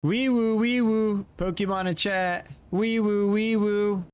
Wee woo, wee woo. Pokemon in chat. Wee woo, wee woo.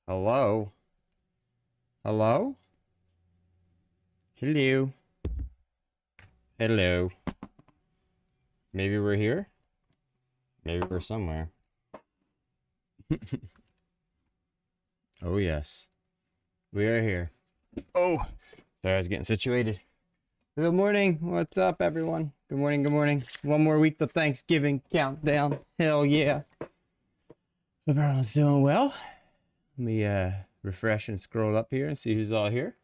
Hello? Hello? Hello? Hello? Maybe we're here? Maybe we're somewhere. Oh, yes. We are here. Oh! Sorry, I was getting situated. Good morning. What's up, everyone? Good morning, good morning. One more week to Thanksgiving countdown. Hell yeah. Hope everyone's doing well. Let me refresh and scroll up here and see who's all here.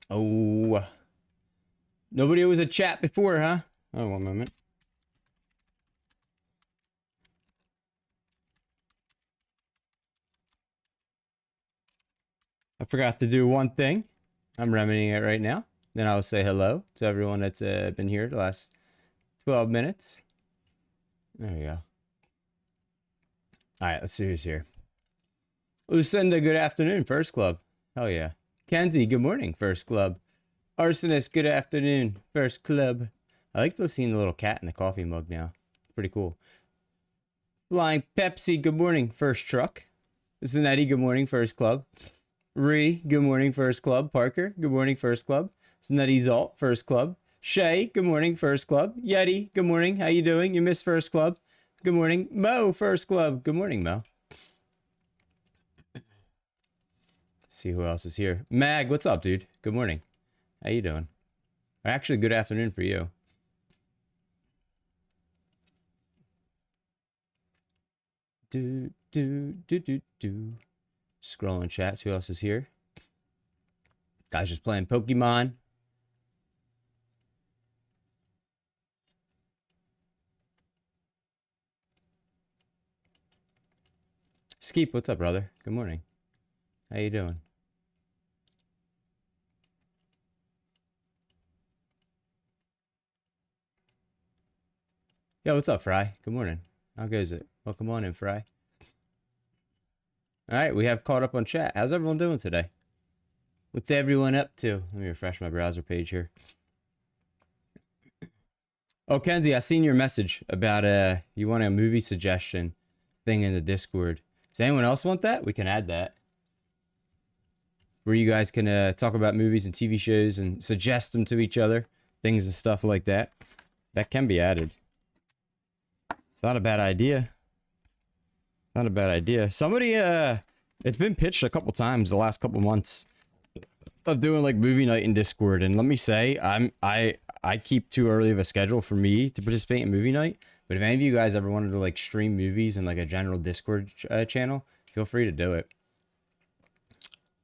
Oh. Nobody was a chat before, huh? Oh, one moment. I forgot to do one thing. I'm remedying it right now. Then I'll say hello to everyone that's been here the last 12 minutes. There we go. All right, let's see who's here. Lucinda, good afternoon, First Club. Hell yeah. Kenzie, good morning, First Club. Arsonist, good afternoon, First Club. I like seeing the little cat in the coffee mug now. Pretty cool. Flying Pepsi, good morning, First Truck. Zanetti, good morning, First Club. Ree, good morning, First Club. Parker, good morning, First Club. Zanetti Zalt, First Club. Shay, good morning, First Club. Yeti, good morning, how you doing? You missed First Club. Good morning. Mo, First Club. Good morning, Mo. Let's see who else is here. Mag, what's up, dude? Good morning. How you doing? Actually, good afternoon for you. Do. Scrolling chats. Who else is here? Guys just playing Pokemon. Skeep, what's up, brother? Good morning. How you doing? Yo, what's up, Fry? Good morning. How goes it? Welcome on in, Fry. All right, we have caught up on chat. How's everyone doing today? What's everyone up to? Let me refresh my browser page here. Oh, Kenzie, I seen your message about you want a movie suggestion thing in the Discord. Does anyone else want that? We can add that. Where you guys can talk about movies and TV shows and suggest them to each other. Things and stuff like that. That can be added. It's not a bad idea. Not a bad idea. Somebody, it's been pitched a couple times the last couple months of doing like movie night in Discord. And let me say, I keep too early of a schedule for me to participate in movie night. But if any of you guys ever wanted to like stream movies in like a general Discord channel, feel free to do it.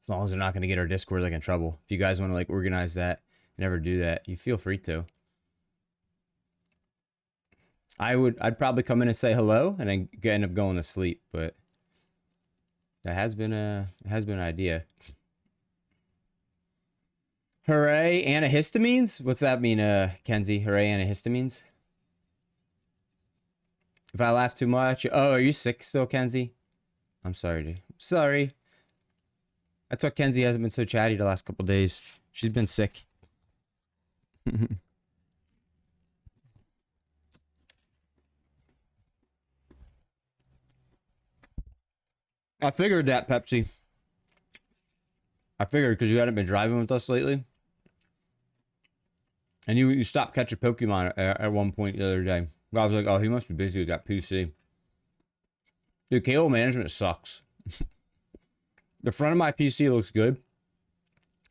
As long as they're not going to get our Discord like in trouble. If you guys want to like organize that and ever do that, you feel free to. I'd probably come in and say hello and then end up going to sleep, but that has been an idea. Hooray, antihistamines? What's that mean, Kenzie? Hooray, antihistamines? If I laugh too much. Oh, are you sick still, Kenzie? I'm sorry, dude. Sorry. I thought Kenzie hasn't been so chatty the last couple days. She's been sick. I figured that, Pepsi. I figured because you hadn't been driving with us lately. And you stopped catching Pokemon at one point the other day. I was like, oh, he must be busy with that PC. Dude, cable management sucks. The front of my PC looks good.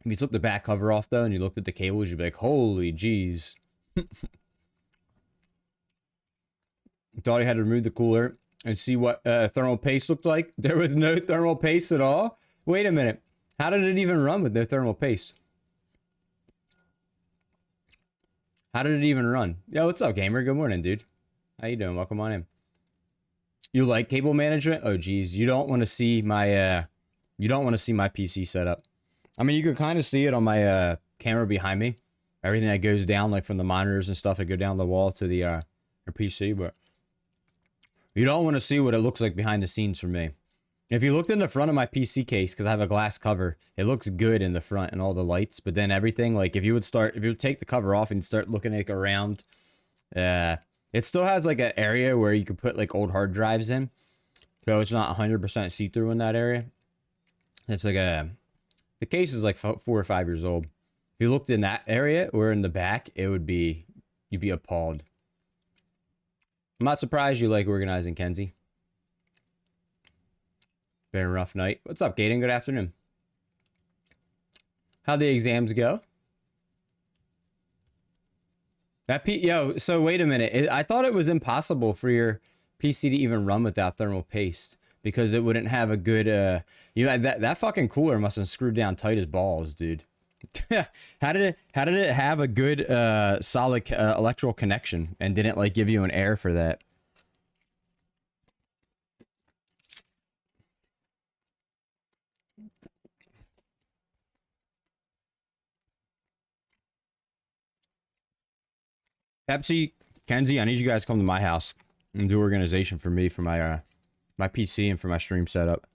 If you took the back cover off, though, and you looked at the cables, you'd be like, holy jeez. Thought I had to remove the cooler and see what thermal paste looked like. There was no thermal paste at all. Wait a minute. How did it even run with no thermal paste? How did it even run? Yo, what's up, gamer? Good morning, dude. How you doing? Welcome on in. You like cable management? Oh, geez. You don't want to see my PC setup. I mean, you can kind of see it on my camera behind me. Everything that goes down, like from the monitors and stuff that go down the wall to the your PC, but you don't want to see what it looks like behind the scenes for me. If you looked in the front of my PC case, because I have a glass cover, it looks good in the front and all the lights, but then everything, like if you would take the cover off and start looking like around, it still has like an area where you could put like old hard drives in, So it's not 100% see-through in that area. It's like the case is like 4 or 5 years old. If you looked in that area or in the back, you'd be appalled. I'm not surprised you like organizing, Kenzie. Been a rough night. What's up, Gaten? Good afternoon. How'd the exams go? Yo, so wait a minute. I thought it was impossible for your PC to even run without thermal paste because it wouldn't have a good that fucking cooler must have screwed down tight as balls, dude. How did it have a good solid electrical connection and didn't like give you an error for that? Pepsi, Kenzie, I need you guys to come to my house and do organization for me for my my PC and for my stream setup.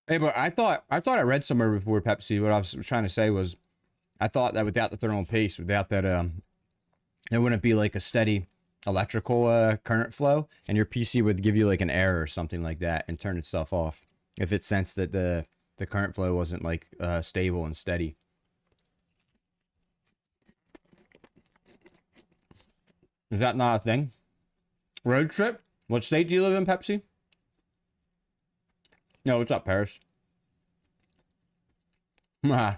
Hey, but I thought I read somewhere before, Pepsi. What I was trying to say was, I thought that without the thermal paste, without that, it wouldn't be like a steady electrical current flow, and your PC would give you like an error or something like that and turn itself off if it sensed that the current flow wasn't like stable and steady. Is that not a thing? Road trip? What state do you live in, Pepsi? No, what's up, Paris? I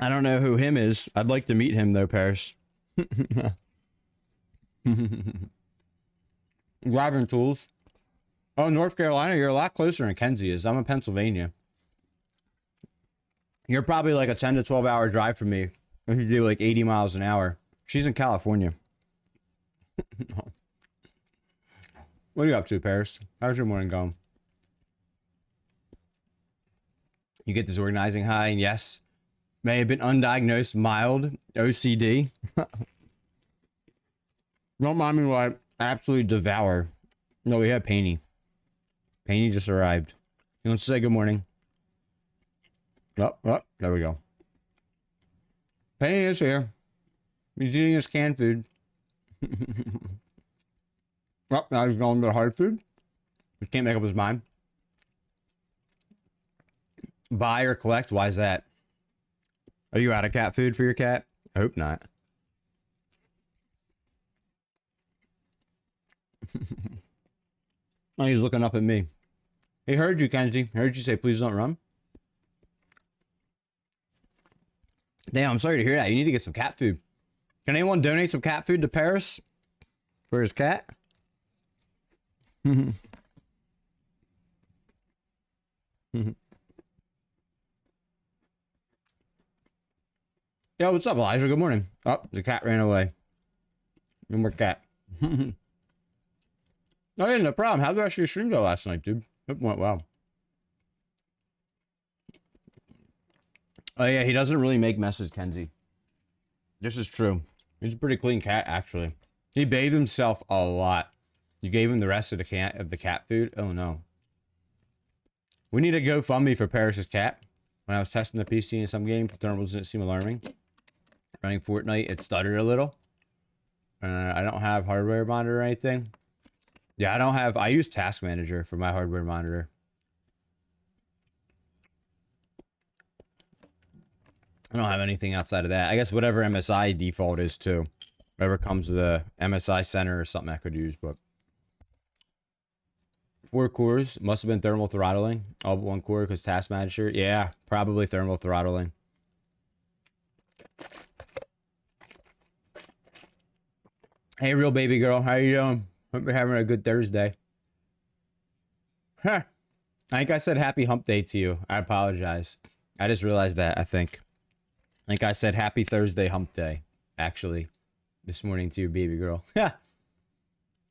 don't know who him is. I'd like to meet him though, Paris. Grabbing tools. Oh, North Carolina, you're a lot closer than Kenzie is. I'm in Pennsylvania. You're probably like a 10 to 12 hour drive from me if you do like 80 miles an hour. She's in California. What are you up to, Paris? How's your morning going? You get this organizing high, and yes, may have been undiagnosed mild OCD. Don't mind me while I absolutely devour. No, we have Painty. Painty just arrived. You want to say good morning? Oh, there we go. Painty is here. He's eating his canned food. Oh, now he's going to the hard food. He can't make up his mind. Buy or collect? Why is that? Are you out of cat food for your cat? I hope not. Oh, he's looking up at me. He heard you, Kenzie. Heard you say, please don't run. Damn, I'm sorry to hear that. You need to get some cat food. Can anyone donate some cat food to Paris? For his cat? Yo, what's up, Elijah? Good morning. Oh, the cat ran away. No more cat. Oh, yeah, no problem. How did actually your stream go last night, dude? It went well. Oh, yeah, he doesn't really make messes, Kenzie. This is true. He's a pretty clean cat, actually. He bathed himself a lot. You gave him the rest of the cat food? Oh, no. We need a GoFundMe for Paris's cat. When I was testing the PC in some game, the thermals didn't seem alarming. Running Fortnite, it stuttered a little. I don't have hardware monitor or anything. Yeah, I use Task Manager for my hardware monitor. I don't have anything outside of that. I guess whatever MSI default is too. Whatever comes with the MSI Center or something I could use, but 4 cores must have been thermal throttling. All but 1 core because Task Manager. Yeah, probably thermal throttling. Hey, real baby girl, how you doing? Hope you're having a good Thursday. Huh. I think I said happy hump day to you. I apologize. I just realized that, I think I said happy Thursday hump day, actually, this morning to your baby girl. Yeah.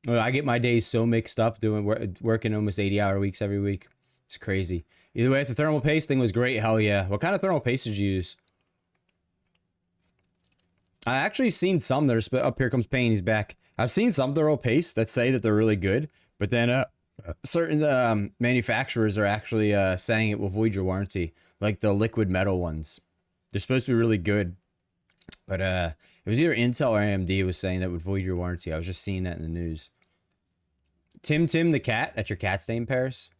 Well, I get my days so mixed up working almost 80-hour weeks every week. It's crazy. Either way, if the thermal paste thing was great, hell yeah. What kind of thermal paste did you use? I actually seen some that are up here comes Payne, he's back. I've seen some thermal paste that say that they're really good, but then certain manufacturers are actually saying it will void your warranty, like the liquid metal ones. They're supposed to be really good, but it was either Intel or AMD was saying that would void your warranty. I was just seeing that in the news. Tim the cat at your cat stain, Paris.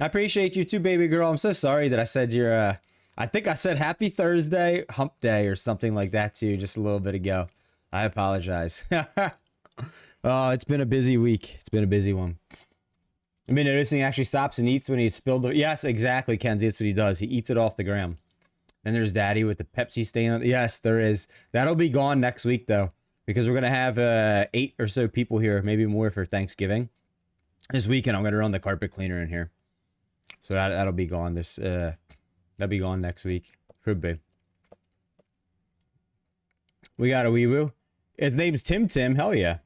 I appreciate you too, baby girl. I'm so sorry that I said your I think I said happy Thursday, hump day, or something like that to you just a little bit ago. I apologize. Oh, it's been a busy week. It's been a busy one. I've been noticing he actually stops and eats when he's spilled. Yes, exactly, Kenzie. That's what he does. He eats it off the ground. Then there's Daddy with the Pepsi stain on. Yes, there is. That'll be gone next week, though, because we're going to have 8 or so people here, maybe more for Thanksgiving. This weekend, I'm going to run the carpet cleaner in here. So that'll be gone that'll be gone next week. Could be. We got a wee woo. His name's Tim. Hell yeah.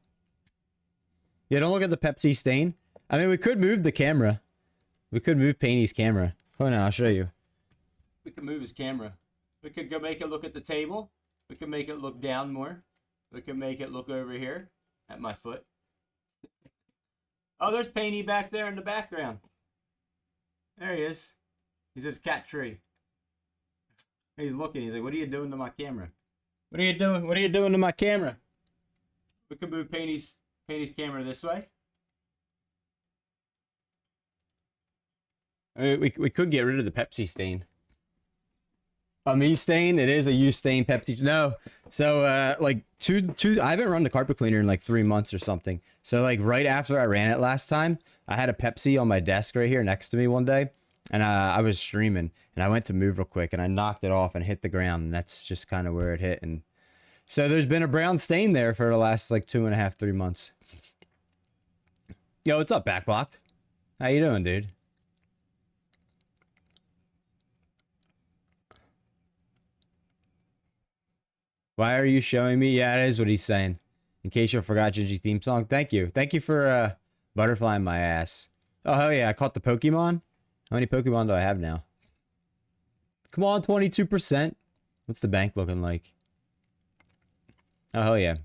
Yeah, don't look at the Pepsi stain. I mean, we could move the camera. We could move Painy's camera. Hold on, I'll show you. We could move his camera. We could go make it look at the table. We could make it look down more. We could make it look over here at my foot. Oh, there's Painy back there in the background. There he is. He's at his cat tree. He's looking. He's like, what are you doing to my camera? What are you doing? What are you doing to my camera? We could move Painy's camera this way. We could get rid of the Pepsi stain. A me stain? It is a you stain Pepsi. No. So like two I haven't run the carpet cleaner in like 3 months or something. So like right after I ran it last time, I had a Pepsi on my desk right here next to me one day, and I was streaming and I went to move real quick and I knocked it off and hit the ground, and that's just kind of where it hit. And so there's been a brown stain there for the last like 2.5, 3 months. Yo, what's up, Backblocked? How you doing, dude? Why are you showing me? Yeah, that is what he's saying. In case you forgot Gingy theme song. Thank you. Thank you for butterflying my ass. Oh, hell yeah. I caught the Pokemon. How many Pokemon do I have now? Come on, 22%. What's the bank looking like? Oh, hell yeah. I'm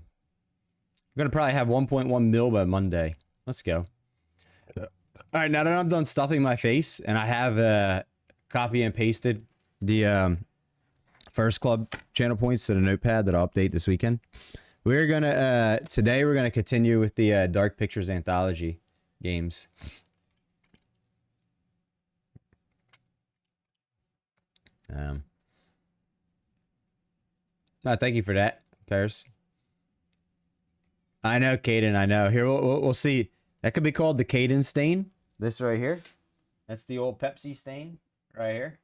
going to probably have 1.1 mil by Monday. Let's go. All right, now that I'm done stuffing my face and I have copy and pasted the First Club channel points to the notepad that I'll update this weekend, we're gonna today we're gonna continue with the Dark Pictures anthology games. Thank you for that, Paris. I know, Caden. I know. Here we'll see. That could be called the Caden stain. This right here. That's the old Pepsi stain right here.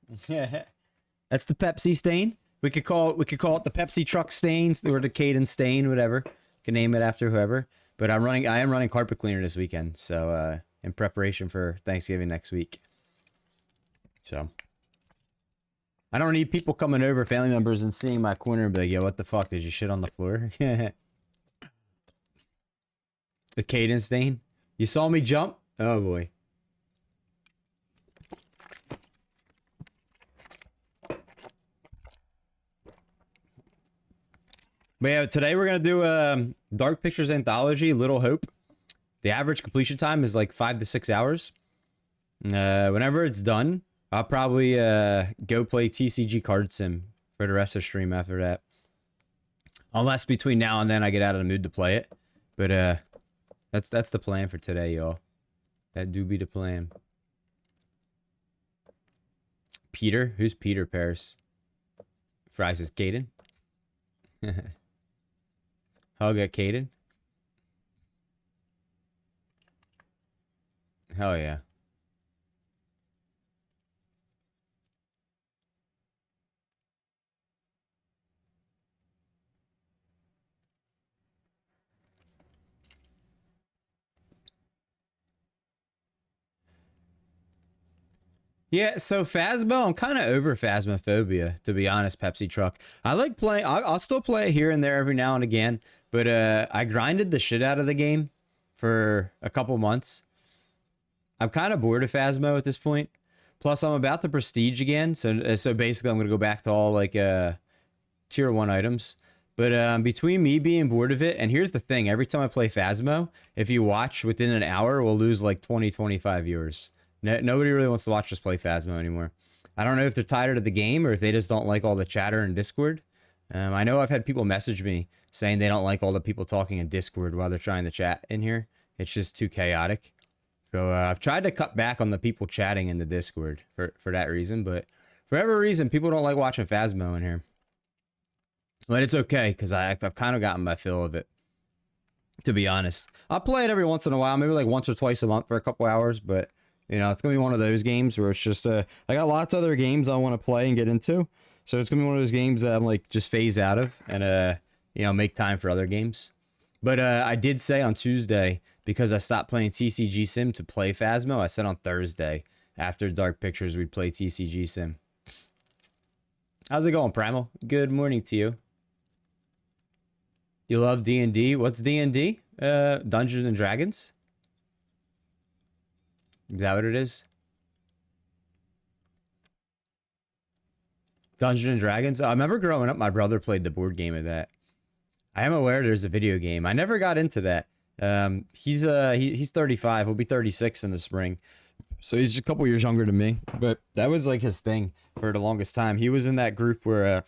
That's the Pepsi stain. We could call it the Pepsi truck stains or the Caden stain, whatever. You can name it after whoever. But I am running carpet cleaner this weekend, so in preparation for Thanksgiving next week. So I don't need people coming over, family members, and seeing my corner and be like, yo, what the fuck? Did you shit on the floor? The Caden stain. You saw me jump? Oh boy. But yeah, today we're gonna do Dark Pictures Anthology, Little Hope. The average completion time is like 5 to 6 hours. Whenever it's done, I'll probably go play TCG Card Sim for the rest of the stream after that. Unless between now and then I get out of the mood to play it. But that's the plan for today, y'all. That do be the plan. Peter? Who's Peter, Paris? Fry says Caden. Hug at Caden. Hell yeah. Yeah, so Phasmo, I'm kind of over Phasmophobia, to be honest, Pepsi Truck. I like playing, I'll still play it here and there every now and again, but I grinded the shit out of the game for a couple months. I'm kind of bored of Phasmo at this point. Plus, I'm about to Prestige again, so basically I'm going to go back to all, like, Tier 1 items. But between me being bored of it, and here's the thing, every time I play Phasmo, if you watch within an hour, we'll lose like 20, 25 viewers. Nobody really wants to watch us play Phasmo anymore. I don't know if they're tired of the game or if they just don't like all the chatter in Discord. I know I've had people message me saying they don't like all the people talking in Discord while they're trying to chat in here. It's just too chaotic. So I've tried to cut back on the people chatting in the Discord for that reason, but for whatever reason, people don't like watching Phasmo in here. But it's okay, because I've kind of gotten my fill of it, to be honest. I'll play it every once in a while, maybe like once or twice a month for a couple hours, but, you know, it's going to be one of those games where it's just, I got lots of other games I want to play and get into, so it's going to be one of those games that I'm, like, just phase out of and, you know, make time for other games. But I did say on Tuesday, because I stopped playing TCG Sim to play Phasmo, I said on Thursday, after Dark Pictures, we'd play TCG Sim. How's it going, Primal? Good morning to you. You love D&D? What's D&D? Dungeons and Dragons? Is that what it is? Dungeons and Dragons? I remember growing up, my brother played the board game of that. I am aware there's a video game. I never got into that. He's 35. He'll be 36 in the spring. So he's just a couple years younger than me. But that was like his thing for the longest time. He was in that group where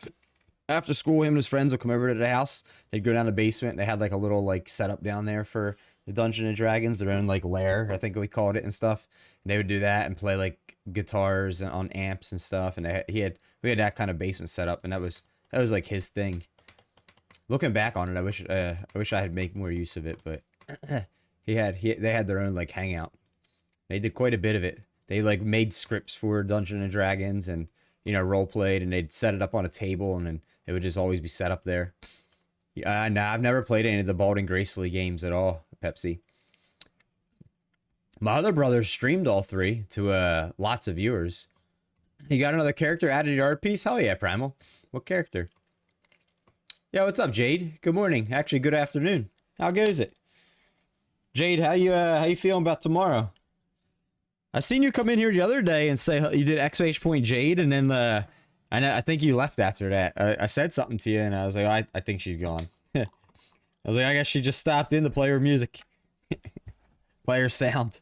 after school, him and his friends would come over to the house. They'd go down the basement. They had like a little like setup down there for the Dungeons and Dragons, their own like lair, I think we called it and stuff. And they would do that and play like guitars and on amps and stuff. And we had that kind of basement setup, and that was like his thing. Looking back on it, I wish I had made more use of it, but they had their own like hangout. They did quite a bit of it. They like made scripts for Dungeons and Dragons and, you know, role played, and they'd set it up on a table, and then it would just always be set up there. Nah, I've never played any of the Baldwin Gracefully games at all, Pepsi. My other brother streamed all three to lots of viewers. You got another character added to your art piece? Hell yeah, Primal. What character? Yeah, what's up, Jade? Good morning. Actually, good afternoon. How goes it? Jade, how you feeling about tomorrow? I seen you come in here the other day and say you did XH Point Jade, and then I think you left after that. I said something to you, and I was like, oh, I think she's gone. I was like, I guess she just stopped in to play her music. Play her sound,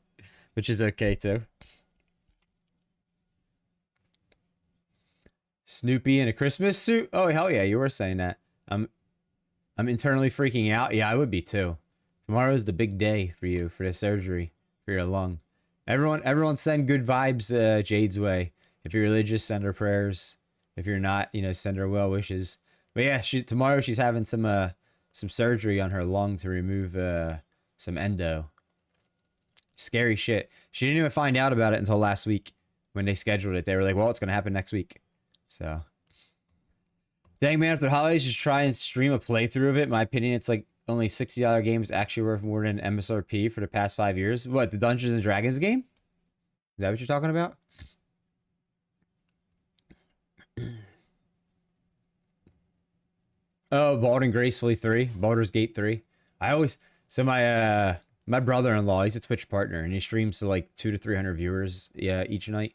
which is okay, too. Snoopy in a Christmas suit? Oh, hell yeah, you were saying that. I'm internally freaking out. Yeah, I would be, too. Tomorrow's the big day for you, for the surgery, for your lung. Everyone send good vibes Jade's way. If you're religious, send her prayers. If you're not, you know, send her well wishes. But yeah, tomorrow she's having some surgery on her lung to remove some endo. Scary shit. She didn't even find out about it until last week when they scheduled it. They were like, well, it's going to happen next week. So, dang, man, after holidays, just try and stream a playthrough of it. In my opinion, it's like only $60 games actually worth more than MSRP for the past 5 years. What, the Dungeons and Dragons game? Is that what you're talking about? Oh, Baldwin Gracefully 3. Baldur's Gate 3. So my brother-in-law, he's a Twitch partner, and he streams to like 200 to 300 viewers each night.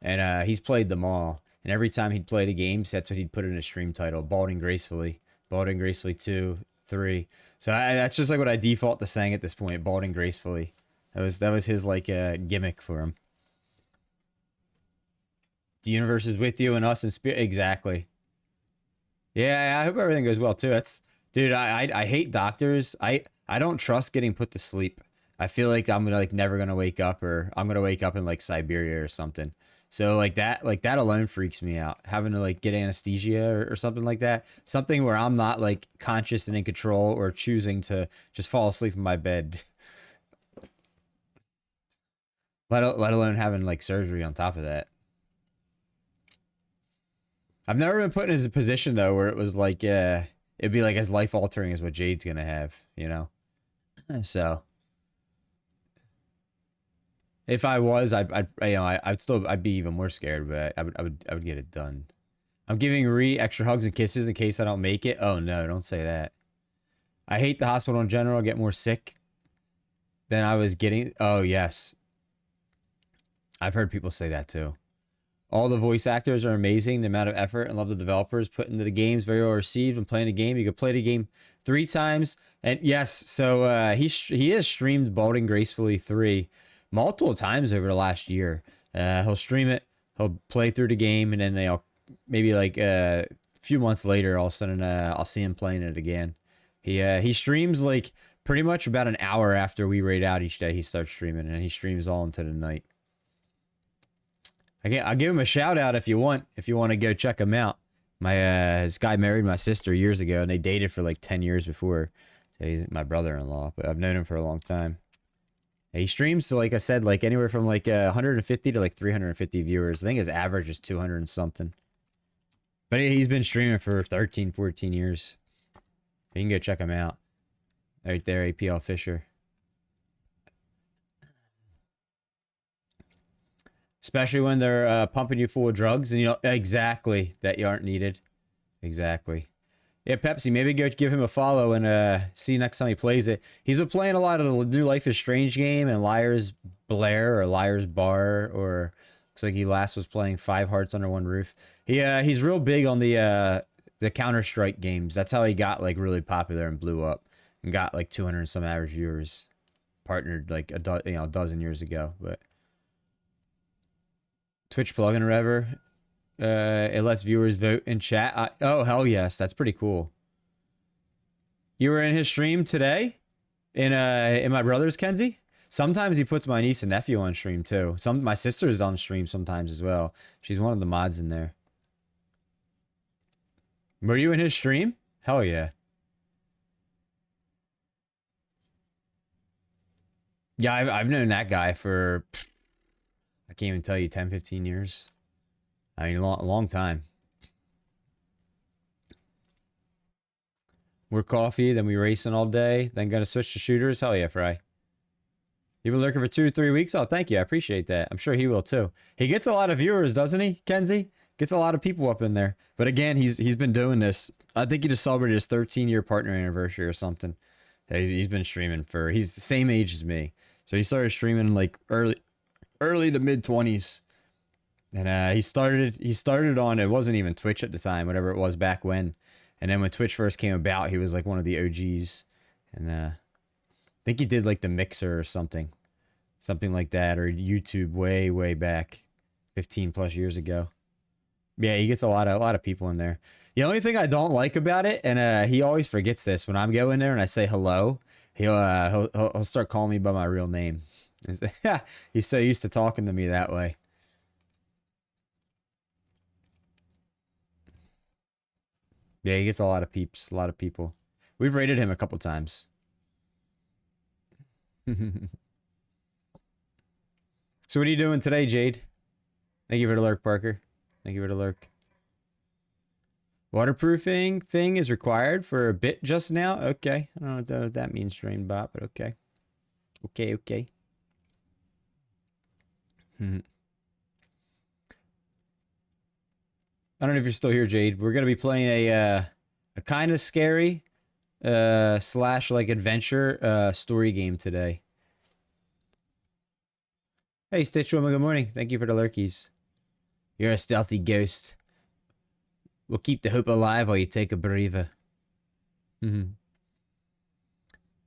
And he's played them all. And every time he'd play the games, that's what he'd put in his stream title. Baldwin Gracefully. Baldwin Gracefully 2, 3. So that's just like what I default to saying at this point. Baldwin Gracefully. That was his like gimmick for him. The universe is with you and us in spirit. Exactly. Yeah, I hope everything goes well too. Dude, I hate doctors. I don't trust getting put to sleep. I feel like I'm gonna never gonna wake up, or I'm gonna wake up in like Siberia or something. So like that alone freaks me out. Having to like get anesthesia or something like that. Something where I'm not like conscious and in control, or choosing to just fall asleep in my bed. Let alone having like surgery on top of that. I've never been put in a position though where it was like it'd be like as life altering as what Jade's gonna have, you know. So if I was, I'd be even more scared, but I would get it done. I'm giving Ree extra hugs and kisses in case I don't make it. Oh no, don't say that. I hate the hospital in general. I get more sick than I was getting. Oh yes, I've heard people say that too. All the voice actors are amazing. The amount of effort and love the developers put into the games, very well received. When playing the game, you could play the game 3 times. And yes, so he has streamed Balding Gracefully 3 multiple times over the last year. He'll stream it, he'll play through the game, and then they'll maybe like a few months later, all of a sudden I'll see him playing it again. He streams like pretty much about an hour after we raid out each day. He starts streaming, and he streams all into the night. I'll give him a shout out if you want to go check him out. This guy married my sister years ago, and they dated for like 10 years before. So he's my brother-in-law, but I've known him for a long time. He streams to, like I said, like anywhere from like 150 to like 350 viewers. I think his average is 200 and something. But he's been streaming for 13, 14 years. You can go check him out. Right there, APL Fisher. Especially when they're pumping you full of drugs and you know exactly that you aren't needed. Exactly. Yeah, Pepsi, maybe go give him a follow and see next time he plays it. He's been playing a lot of the new Life is Strange game and Liar's Blair or Liar's Bar, or looks like he last was playing 5 Hearts Under One Roof. He's real big on the Counter-Strike games. That's how he got like really popular and blew up and got like 200 and some average viewers. Partnered like a dozen years ago, but Twitch plugin or whatever. It lets viewers vote in chat. Oh, hell yes. That's pretty cool. You were in his stream today? In my brother's, Kenzie? Sometimes he puts my niece and nephew on stream too. My sister's on stream sometimes as well. She's one of the mods in there. Were you in his stream? Hell yeah. Yeah, I've known that guy for... I can't even tell you, 10, 15 years. I mean, a long time. We're coffee, then we racing all day, then gonna switch to shooters. Hell yeah, Fry. You've been lurking for 2 or 3 weeks? Oh, thank you. I appreciate that. I'm sure he will too. He gets a lot of viewers, doesn't he, Kenzie? Gets a lot of people up in there. But again, he's been doing this. I think he just celebrated his 13-year partner anniversary or something. He's been streaming for... He's the same age as me. So he started streaming like early to mid-20s. And he started on, it wasn't even Twitch at the time, whatever it was back when. And then when Twitch first came about, he was like one of the OGs. And I think he did like the Mixer or something like that, or YouTube way back 15 plus years ago. Yeah, he gets a lot of people in there. The only thing I don't like about it, and he always forgets this, when I'm going there and I say hello, he'll start calling me by my real name. He's so used to talking to me that way. Yeah, he gets a lot of peeps, a lot of people. We've rated him a couple times. So what are you doing today, Jade? Thank you for the lurk, Parker. Thank you for the lurk. Waterproofing thing is required for a bit just now. Okay. I don't know what that means, Drainbot, but okay. Okay. I don't know if you're still here, Jade. We're gonna be playing a kind of scary slash like adventure story game today. Hey, Stitch Woman, good morning. Thank you for the lurkies. You're a stealthy ghost. We'll keep the hope alive while you take a breather.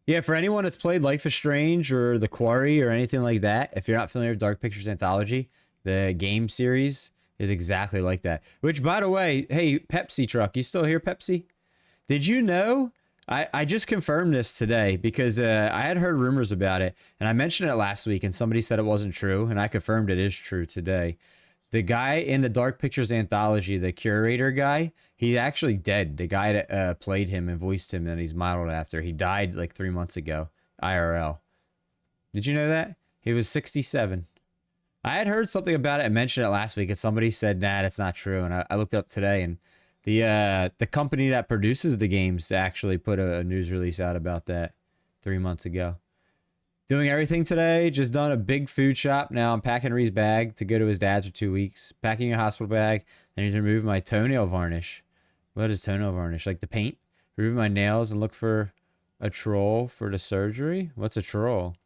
Yeah, for anyone that's played Life is Strange or The Quarry or anything like that, if you're not familiar with Dark Pictures Anthology, the game series is exactly like that. Which, by the way, hey, Pepsi truck, you still here, Pepsi? Did you know? I just confirmed this today because I had heard rumors about it, and I mentioned it last week, and somebody said it wasn't true, and I confirmed it is true today. The guy in the Dark Pictures Anthology, the curator guy, he's actually dead. The guy that played him and voiced him and he's modeled after, he died like 3 months ago, IRL. Did you know that? He was 67. I had heard something about it and mentioned it last week, and somebody said, nah, that's not true. And I looked up today, and the company that produces the games actually put a news release out about that 3 months ago. Doing everything today. Just done a big food shop. Now I'm packing Ree's bag to go to his dad's for 2 weeks. Packing a hospital bag. I need to remove my toenail varnish. What is toenail varnish? Like the paint? Remove my nails and look for a troll for the surgery? What's a troll?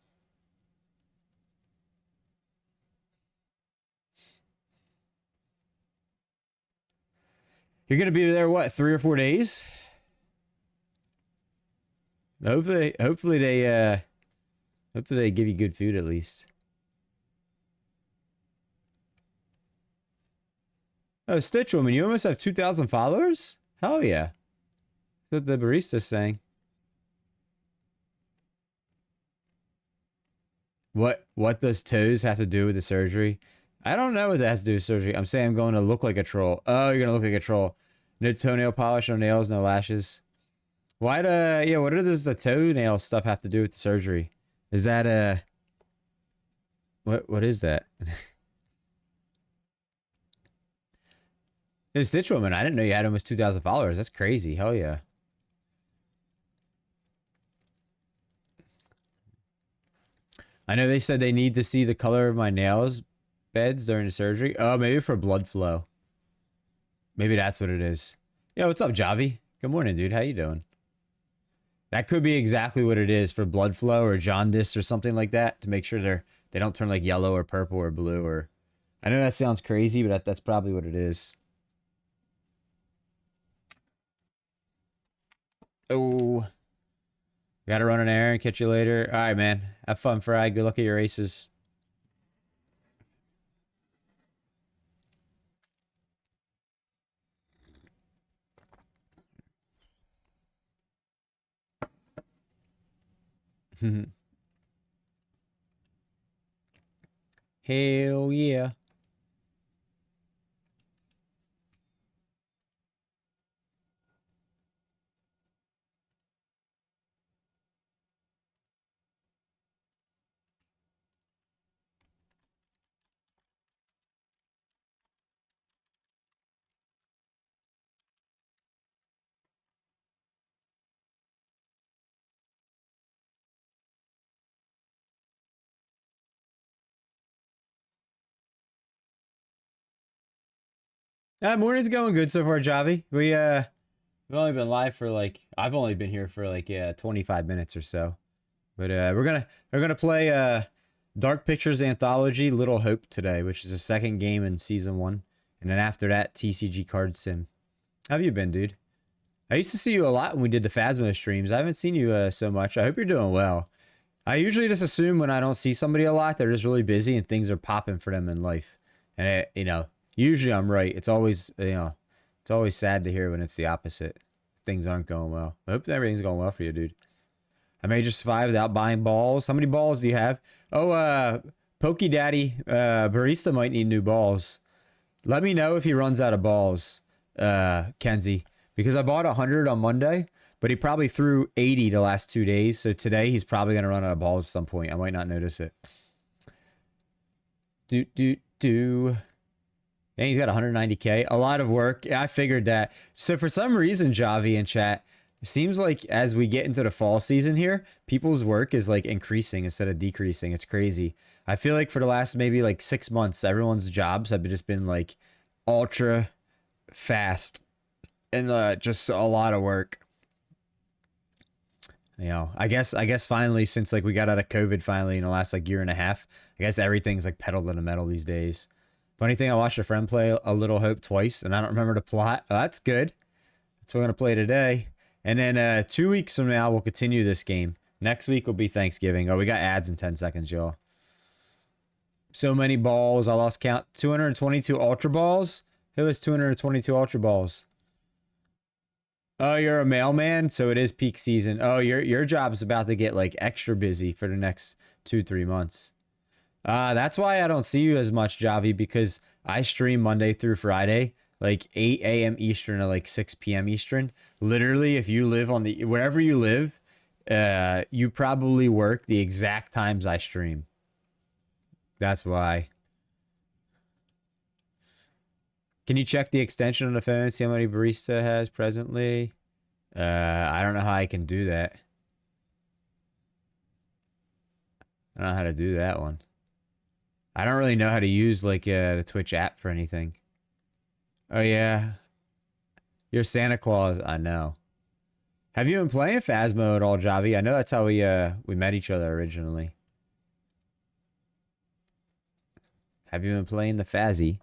You're gonna be there what, 3 or 4 days? Hopefully they give you good food at least. Oh, Stitch Woman, you almost have 2,000 followers? Hell yeah. That's what the barista's saying. What does toes have to do with the surgery? I don't know what that has to do with surgery. I'm saying I'm going to look like a troll. Oh, you're gonna look like a troll. No toenail polish, no nails, no lashes. Why yeah, what does the toenail stuff have to do with the surgery? Is that what is that? Hey, Stitch Woman, I didn't know you had almost 2,000 followers. That's crazy. Hell yeah. I know they said they need to see the color of my nails beds during the surgery. Oh, maybe for blood flow. Maybe that's what it is. Yo, what's up, Javi? Good morning, dude. How you doing? That could be exactly what it is for blood flow or jaundice or something like that to make sure they don't turn like yellow or purple or blue or. I know that sounds crazy, but that's probably what it is. Oh, gotta run an errand. Catch you later. All right, man. Have fun, Fry. Good luck at your races. Hell yeah. Morning's going good so far, Javi. We've only been live for like I've only been here for like 25 minutes or so. But we're gonna play Dark Pictures Anthology Little Hope today, which is the second game in season 1. And then after that, TCG Card Sim. How have you been, dude? I used to see you a lot when we did the Phasmo streams. I haven't seen you so much. I hope you're doing well. I usually just assume when I don't see somebody a lot, they're just really busy and things are popping for them in life. And usually I'm right. It's always it's always sad to hear when it's the opposite. Things aren't going well. I hope everything's going well for you, dude. I may just survive without buying balls. How many balls do you have? Oh, Pokey Daddy, Barista might need new balls. Let me know if he runs out of balls, Kenzie. Because I bought 100 on Monday, but he probably threw 80 the last 2 days. So today he's probably going to run out of balls at some point. I might not notice it. And he's got 190K. A lot of work. I figured that. So for some reason, Javi in chat, it seems like as we get into the fall season here, people's work is like increasing instead of decreasing. It's crazy. I feel like for the last maybe like 6 months, everyone's jobs have just been like ultra fast and just a lot of work. I guess finally, since like we got out of COVID finally in the last like year and a half, I guess everything's like pedal to the metal these days. Funny thing, I watched a friend play A Little Hope twice, and I don't remember the plot. Oh, that's good. That's what I'm going to play today. And then 2 weeks from now, we'll continue this game. Next week will be Thanksgiving. Oh, we got ads in 10 seconds, y'all. So many balls. I lost count. 222 Ultra Balls? Who has 222 Ultra Balls? Oh, you're a mailman, so it is peak season. Oh, your job's about to get like extra busy for the next 2-3 months. That's why I don't see you as much, Javi, because I stream Monday through Friday, like 8 a.m. Eastern to like 6 p.m. Eastern. Literally, if you live on wherever you live, you probably work the exact times I stream. That's why. Can you check the extension on the phone and see how many Barista has presently? I don't know how I can do that. I don't know how to do that one. I don't really know how to use like the Twitch app for anything. Oh yeah. You're Santa Claus, I know. Have you been playing Phasmo at all, Javi? I know that's how we met each other originally. Have you been playing the Phazzy?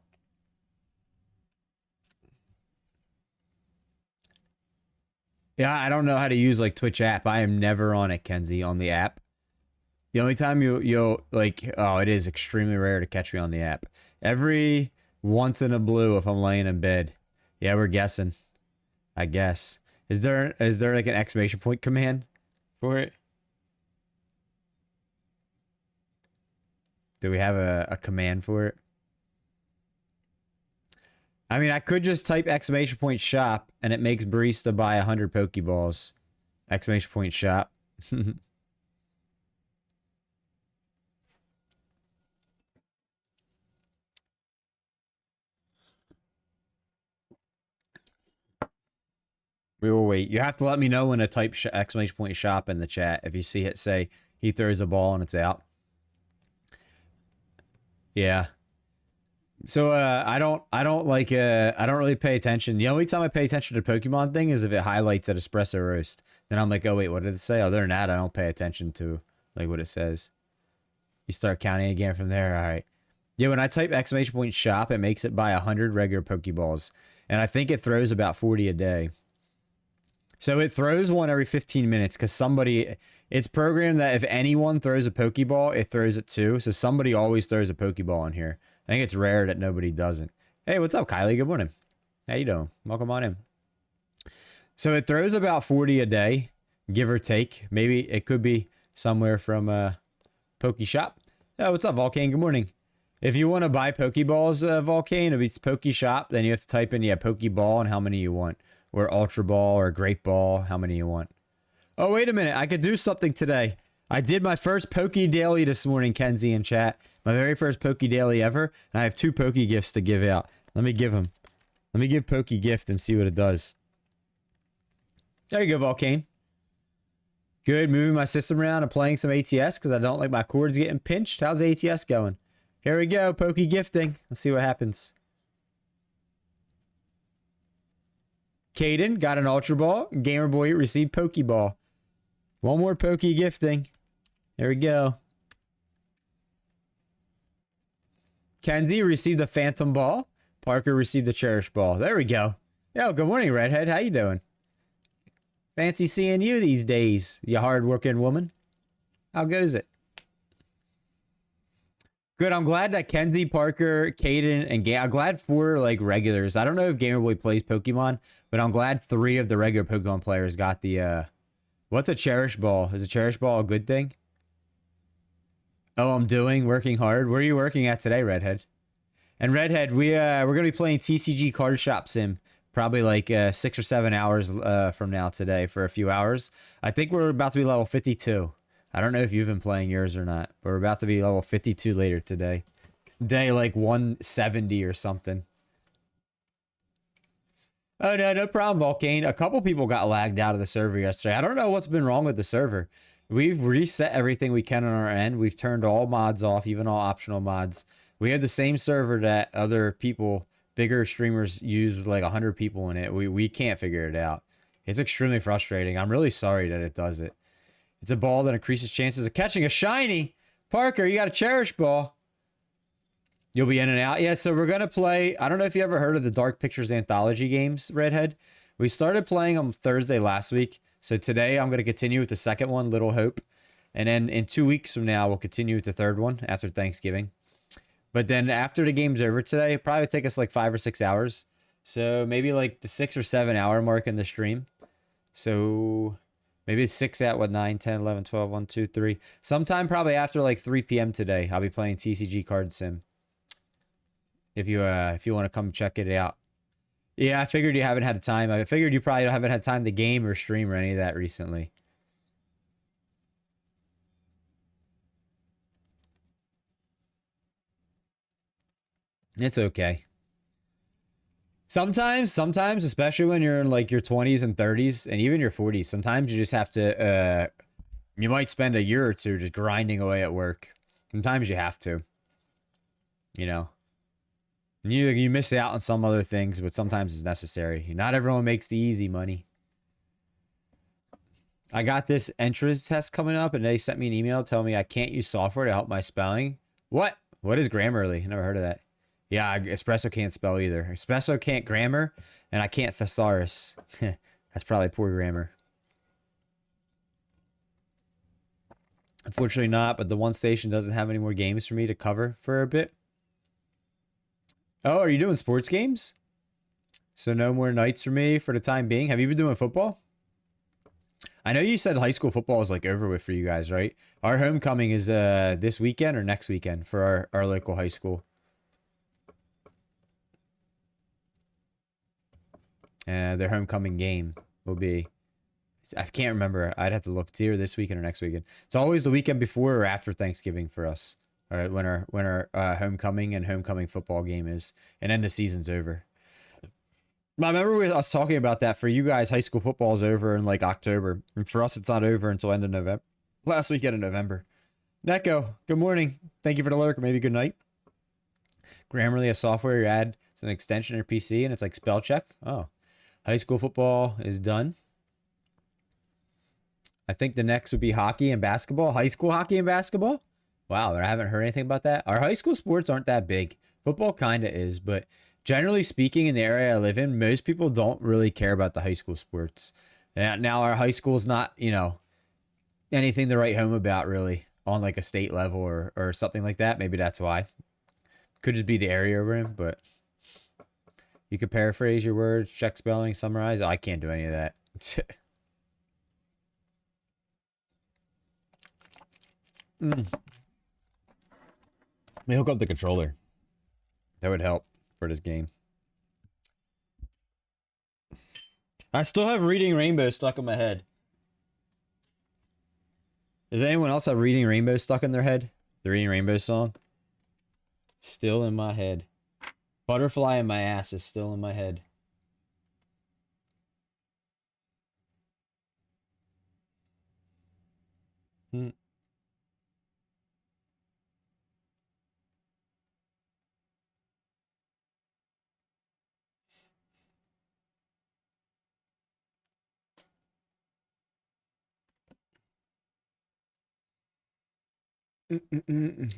Yeah, I don't know how to use like Twitch app. I am never on it, Kenzie, on the app. The only time you'll like, oh, it is extremely rare to catch me on the app. Every once in a blue if I'm laying in bed. Yeah, we're guessing. I guess. Is there like an exclamation point command for it? Do we have a command for it? I mean, I could just type exclamation point shop and it makes Barista buy 100 Pokeballs. Exclamation point shop. We will wait. You have to let me know when to type exclamation point shop in the chat. If you see it say he throws a ball and it's out. Yeah. So I don't really pay attention. The only time I pay attention to Pokemon thing is if it highlights at Espresso Roast. Then I'm like, oh wait, what did it say? Other than that, I don't pay attention to like what it says. You start counting again from there. All right. Yeah, when I type exclamation point shop, it makes it buy 100 regular Pokeballs. And I think it throws about 40 a day. So it throws one every 15 minutes because it's programmed that if anyone throws a Pokeball, it throws it too. So somebody always throws a Pokeball in here. I think it's rare that nobody doesn't. Hey, what's up, Kylie? Good morning. How you doing? Welcome on in. So it throws about 40 a day, give or take. Maybe it could be somewhere from Pokeshop. Oh, what's up, Volcane? Good morning. If you want to buy Pokeballs, Volcane, if it's Pokeshop, then you have to type in, Pokeball and how many you want. Or Ultra Ball or Great Ball, how many you want. Oh, wait a minute. I could do something today. I did my first Poke Daily this morning, Kenzie in chat. My very first Poke Daily ever. And I have 2 Poke Gifts to give out. Let me give them. Let me give Poke Gift and see what it does. There you go, Volcane. Good. Moving my system around and playing some ATS because I don't like my cords getting pinched. How's ATS going? Here we go. Poke Gifting. Let's see what happens. Caden got an Ultra Ball. Gamer Boy received Pokeball. One more Poke Gifting. There we go. Kenzie received a Phantom Ball. Parker received a Cherish Ball. There we go. Yo, good morning, Redhead. How you doing? Fancy seeing you these days, you hard-working woman. How goes it? Good. I'm glad that Kenzie, Parker, Caden, and I'm glad 4 like regulars. I don't know if Gamer Boy plays Pokemon, but I'm glad 3 of the regular Pokemon players got the what's a Cherish Ball? Is a Cherish Ball a good thing? Oh, working hard. Where are you working at today, Redhead? And Redhead, we're gonna be playing TCG Card Shop Sim probably like 6 or 7 hours from now today for a few hours. I think we're about to be level 52. I don't know if you've been playing yours or not, but we're about to be level 52 later today. Day like 170 or something. Oh, no problem, Volcane. A couple people got lagged out of the server yesterday. I don't know what's been wrong with the server. We've reset everything we can on our end. We've turned all mods off, even all optional mods. We have the same server that other people, bigger streamers, use with like 100 people in it. We can't figure it out. It's extremely frustrating. I'm really sorry that it does it. It's a ball that increases chances of catching a shiny. Parker, you got a Cherish Ball. You'll be in and out. Yeah, so we're going to play. I don't know if you ever heard of the Dark Pictures Anthology games, Redhead. We started playing them Thursday last week. So today I'm going to continue with the second one, Little Hope. And then in 2 weeks from now, we'll continue with the third one after Thanksgiving. But then after the game's over today, it'll probably take us like 5 or 6 hours. So maybe like the 6 or 7 hour mark in the stream. So maybe 6 at what, 9, 10, 11, 12, 1, 2, 3. Sometime probably after like 3 p.m. today, I'll be playing TCG Card Sim. If you want to come check it out. Yeah, I figured you haven't had time. I figured you probably haven't had time to game or stream or any of that recently. It's okay. Sometimes, especially when you're in like your 20s and 30s and even your 40s, sometimes you just have to, you might spend a year or two just grinding away at work. Sometimes you have to, you know. You miss out on some other things, but sometimes it's necessary. Not everyone makes the easy money. I got this entrance test coming up, and they sent me an email telling me I can't use software to help my spelling. What? What is Grammarly? I never heard of that. Yeah, Espresso can't spell either. Espresso can't grammar, and I can't thesaurus. That's probably poor grammar. Unfortunately not, but the one station doesn't have any more games for me to cover for a bit. Oh, are you doing sports games? So no more nights for me for the time being. Have you been doing football? I know you said high school football is like over with for you guys, right? Our homecoming is this weekend or next weekend for our local high school. Their homecoming game will be, I can't remember. I'd have to look. It's either this weekend or next weekend. It's always the weekend before or after Thanksgiving for us. All right, when our homecoming and homecoming football game is, and then the season's over. I remember us talking about that. For you guys, high school football is over in like October, and for us, it's not over until end of November. Last weekend of November. Neko, good morning. Thank you for the lurk, or maybe good night. Grammarly, a software you add. It's an extension in your PC, and it's like spell check. Oh, high school football is done. I think the next would be hockey and basketball. High school hockey and basketball. Wow, I haven't heard anything about that. Our high school sports aren't that big. Football kind of is, but generally speaking, in the area I live in, most people don't really care about the high school sports. Now our high school's not, anything to write home about really on like a state level or something like that. Maybe that's why. Could just be the area we're in, but you could paraphrase your words, check spelling, summarize. Oh, I can't do any of that. Let me hook up the controller. That would help for this game. I still have Reading Rainbow stuck in my head. Does anyone else have Reading Rainbow stuck in their head? The Reading Rainbow song? Still in my head. Butterfly in my ass is still in my head.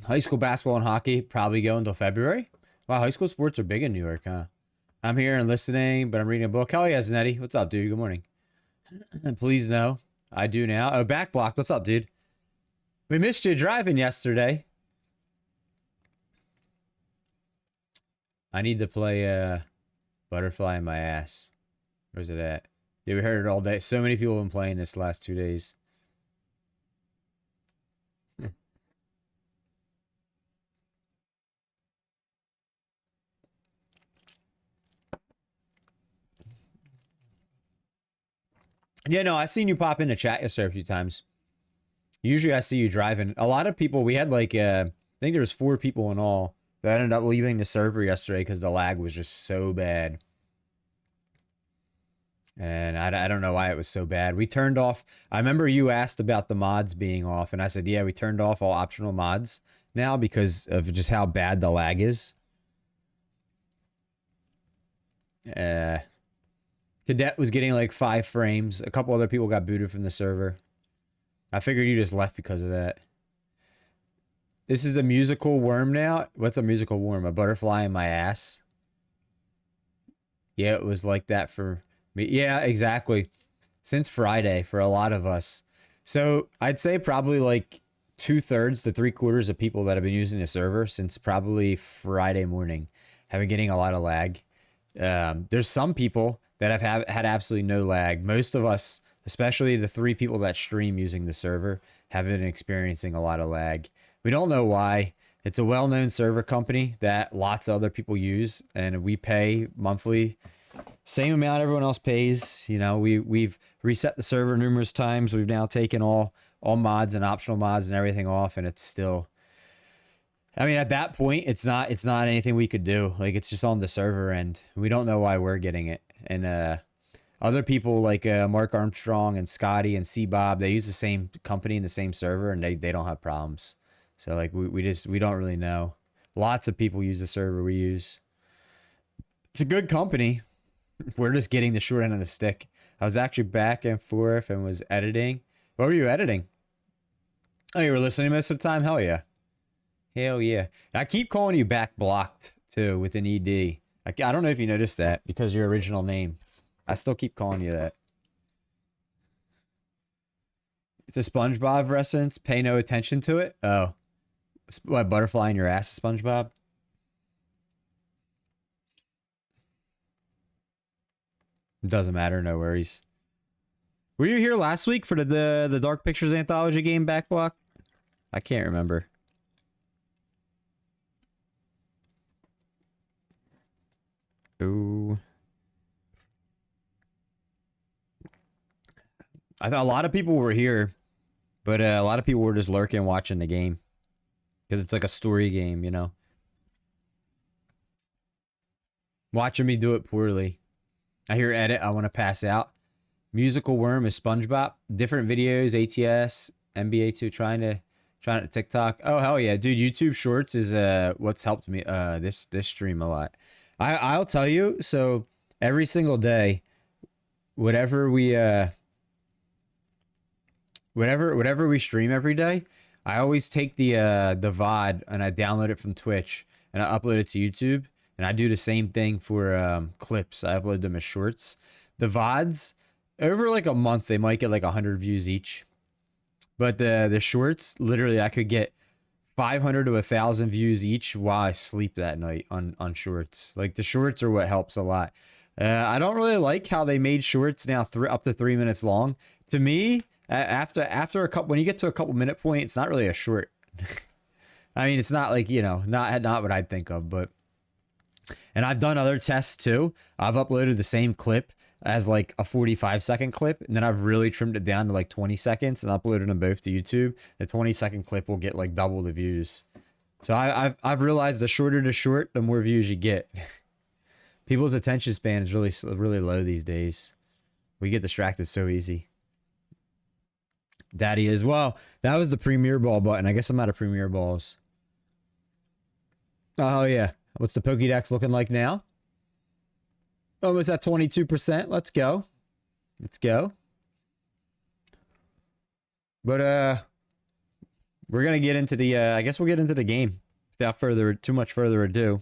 High school basketball and hockey probably go until February. Wow, high school sports are big in New York, huh? I'm here and listening, but I'm reading a book. Hell yeah, Zanetti. What's up, dude? Good morning. Please no. I do now. Oh, Backblock. What's up, dude? We missed you driving yesterday. I need to play Butterfly in my ass. Where's it at? Yeah, we heard it all day. So many people have been playing this last 2 days. Yeah, no, I seen you pop in the chat yesterday a few times. Usually I see you driving. A lot of people, we had like, I think there was 4 people in all that ended up leaving the server yesterday because the lag was just so bad. And I don't know why it was so bad. We turned off, I remember you asked about the mods being off, and I said, yeah, we turned off all optional mods now because of just how bad the lag is. Cadet was getting like 5 frames. A couple other people got booted from the server. I figured you just left because of that. This is a musical worm now. What's a musical worm? A butterfly in my ass? Yeah, it was like that for me. Yeah, exactly. Since Friday for a lot of us. So I'd say probably like 2/3 to 3/4 of people that have been using the server since probably Friday morning have been getting a lot of lag. There's some people that have had absolutely no lag. Most of us, especially the 3 people that stream using the server, have been experiencing a lot of lag. We don't know why. It's a well-known server company that lots of other people use, and we pay monthly. Same amount everyone else pays. You know, we've reset the server numerous times. We've now taken all mods and optional mods and everything off, and it's still, I mean, at that point, it's not anything we could do. Like, it's just on the server end. We don't know why we're getting it. And other people like Mark Armstrong and Scotty and C-Bob, they use the same company and the same server, and they don't have problems. So like we don't really know. Lots of people use the server we use. It's a good company. We're just getting the short end of the stick. I was actually back and forth and was editing. What were you editing? Oh, you were listening most of the time? Hell yeah. Hell yeah. I keep calling you back blocked too with an ED. I don't know if you noticed that because your original name. I still keep calling you that. It's a SpongeBob reference. Pay no attention to it. Oh, what, butterfly in your ass, SpongeBob? Doesn't matter. No worries. Were you here last week for the Dark Pictures anthology game Backblock? I can't remember. Ooh. I thought a lot of people were here, but a lot of people were just lurking watching the game. Because it's like a story game, you know? Watching me do it poorly. I hear edit, I want to pass out. Musical worm is SpongeBob. Different videos, ATS, NBA 2, trying to TikTok. Oh hell yeah, dude! YouTube Shorts is what's helped me this stream a lot. I'll tell you. So every single day, whatever we stream every day, I always take the VOD and I download it from Twitch and I upload it to YouTube. And I do the same thing for clips. I upload them as shorts. The VODs, over like a month, they might get like 100 views each. But the shorts, literally, I could get 500 to 1,000 views each while I sleep that night on shorts. Like, the shorts are what helps a lot. I don't really like how they made shorts now up to 3 minutes long. To me, after a couple, when you get to a couple minute point, it's not really a short. I mean, it's not like, you know, not what I'd think of, but. And I've done other tests too. I've uploaded the same clip as like a 45-second clip, and then I've really trimmed it down to like 20 seconds and uploaded them both to YouTube. The 20-second clip will get like double the views. So I've realized the shorter the short, the more views you get. People's attention span is really low these days. We get distracted so easy. Daddy as well. That was the Premier Ball button. I guess I'm out of Premier Balls. Oh yeah. What's the Pokédex looking like now? Almost at 22%. Let's go. Let's go. But we're gonna get into the I guess we'll get into the game without too much further ado.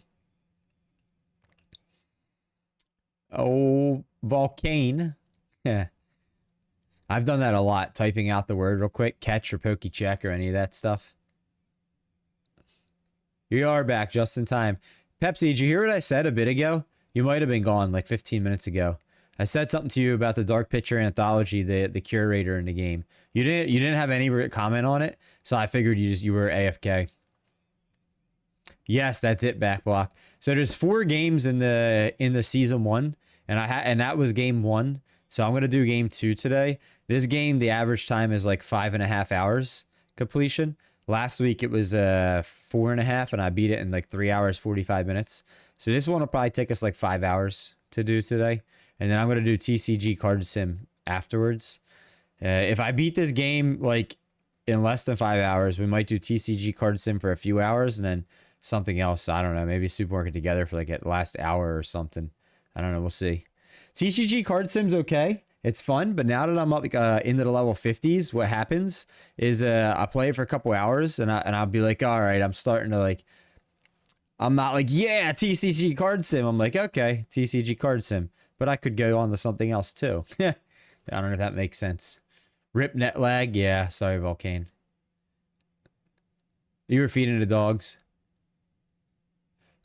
Oh, Volcane. Yeah. I've done that a lot, typing out the word real quick, catch or pokey check or any of that stuff. You are back just in time. Pepsi, did you hear what I said a bit ago? You might have been gone like 15 minutes ago. I said something to you about the Dark Picture Anthology, the curator in the game. You didn't have any comment on it, so I figured you were AFK. Yes, that's it, Backblock. So there's 4 games in the season 1, and that was game 1. So I'm gonna do game 2 today. This game, the average time is like 5.5 hours completion. Last week it was 4.5, and I beat it in like 3 hours 45 minutes. So this one will probably take us like 5 hours to do today, and then I'm gonna do TCG Card Sim afterwards. If I beat this game like in less than 5 hours, we might do TCG Card Sim for a few hours, and then something else. I don't know. Maybe Supermarket Together for like a last hour or something. I don't know. We'll see. TCG Card Sim's okay. It's fun, but now that I'm up into the level 50s, what happens is I play it for a couple hours, and I'll be like, all right, I'm starting to like, I'm not like, yeah, TCG Card Sim. I'm like, okay, TCG Card Sim, but I could go on to something else too. I don't know if that makes sense. Rip net lag, yeah. Sorry, Volcane. You were feeding the dogs.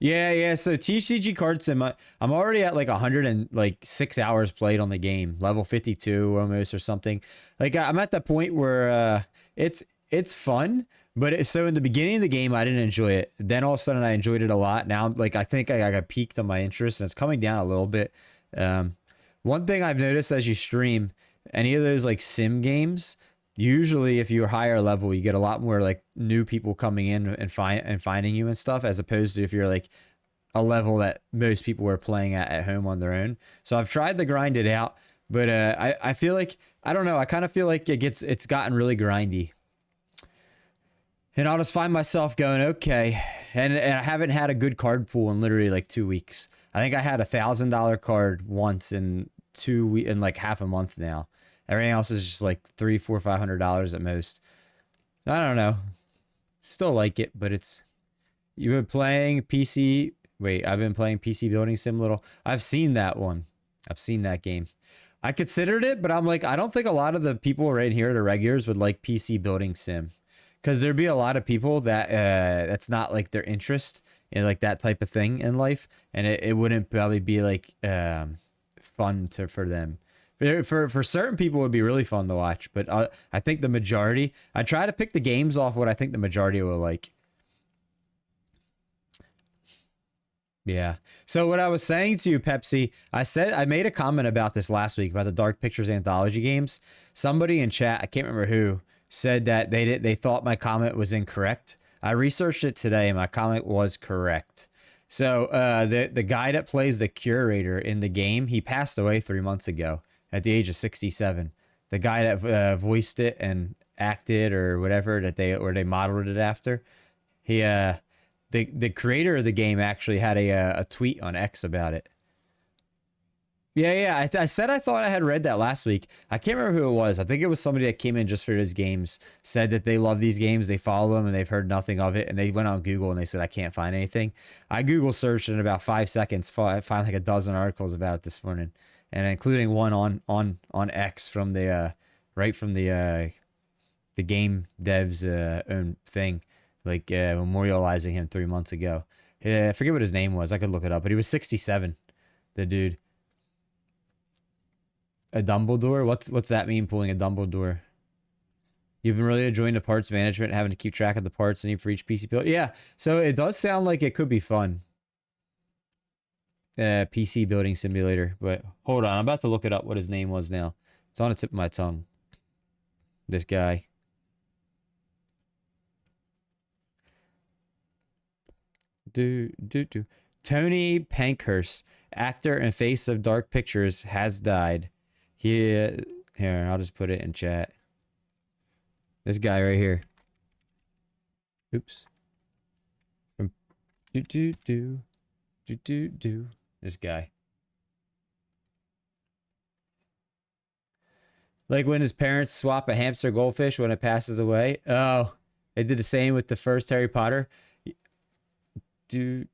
Yeah. So TCG Card Sim, I'm already at like 106 hours played on the game, level 52 almost or something. Like I'm at that point where it's fun, but so in the beginning of the game I didn't enjoy it. Then all of a sudden I enjoyed it a lot. Now like I think I got peaked on my interest, and it's coming down a little bit. One thing I've noticed as you stream any of those like sim games, usually if you're higher level, you get a lot more like new people coming in and finding you and stuff, as opposed to if you're like a level that most people are playing at home on their own. So I've tried to grind it out, but I feel like, I don't know, I kind of feel like it's gotten really grindy. And I'll just find myself going, okay. And I haven't had a good card pool in literally like 2 weeks. I think I had $1,000 card once in like half a month now. Everything else is just like $300, $400, $500 at most. I don't know. Still like it, but it's. You've been playing PC. Wait, I've been playing PC Building Sim little. I've seen that one. I've seen that game. I considered it, but I'm like, I don't think a lot of the people right here, the regulars, would like PC building sim, because there'd be a lot of people that that's not like their interest in like that type of thing in life, and it wouldn't probably be like fun to for them. For certain people, it would be really fun to watch, but I think the majority. I try to pick the games off what I think the majority will like. Yeah. So what I was saying to you, Pepsi, I made a comment about this last week about the Dark Pictures anthology games. Somebody in chat, I can't remember who, said that they thought my comment was incorrect. I researched it today and my comment was correct. So the guy that plays the curator in the game, he passed away 3 months ago at the age of 67. The guy that voiced it and acted or whatever that they modeled it after, he the creator of the game actually had a tweet on X about it. Yeah. I said I thought I had read that last week. I can't remember who it was. I think it was somebody that came in just for his games, said that they love these games, they follow them, and they've heard nothing of it. And they went on Google and they said, I can't find anything. I Google searched in about 5 seconds, found like a dozen articles about it this morning, and including one on X from the right from the game devs own thing, like memorializing him 3 months ago. I forget what his name was. I could look it up, but he was 67. The dude. A Dumbledore? What's that mean? Pulling a Dumbledore? You've been really enjoying the parts management, having to keep track of the parts needed for each PC build. Yeah, so it does sound like it could be fun. PC building simulator. But hold on, I'm about to look it up. What his name was now? It's on the tip of my tongue. This guy. Tony Pankhurst, actor and face of Dark Pictures, has died. Here, I'll just put it in chat. This guy right here. Oops. From This guy. Like when his parents swap a hamster goldfish when it passes away. Oh, they did the same with the first Harry Potter. Do.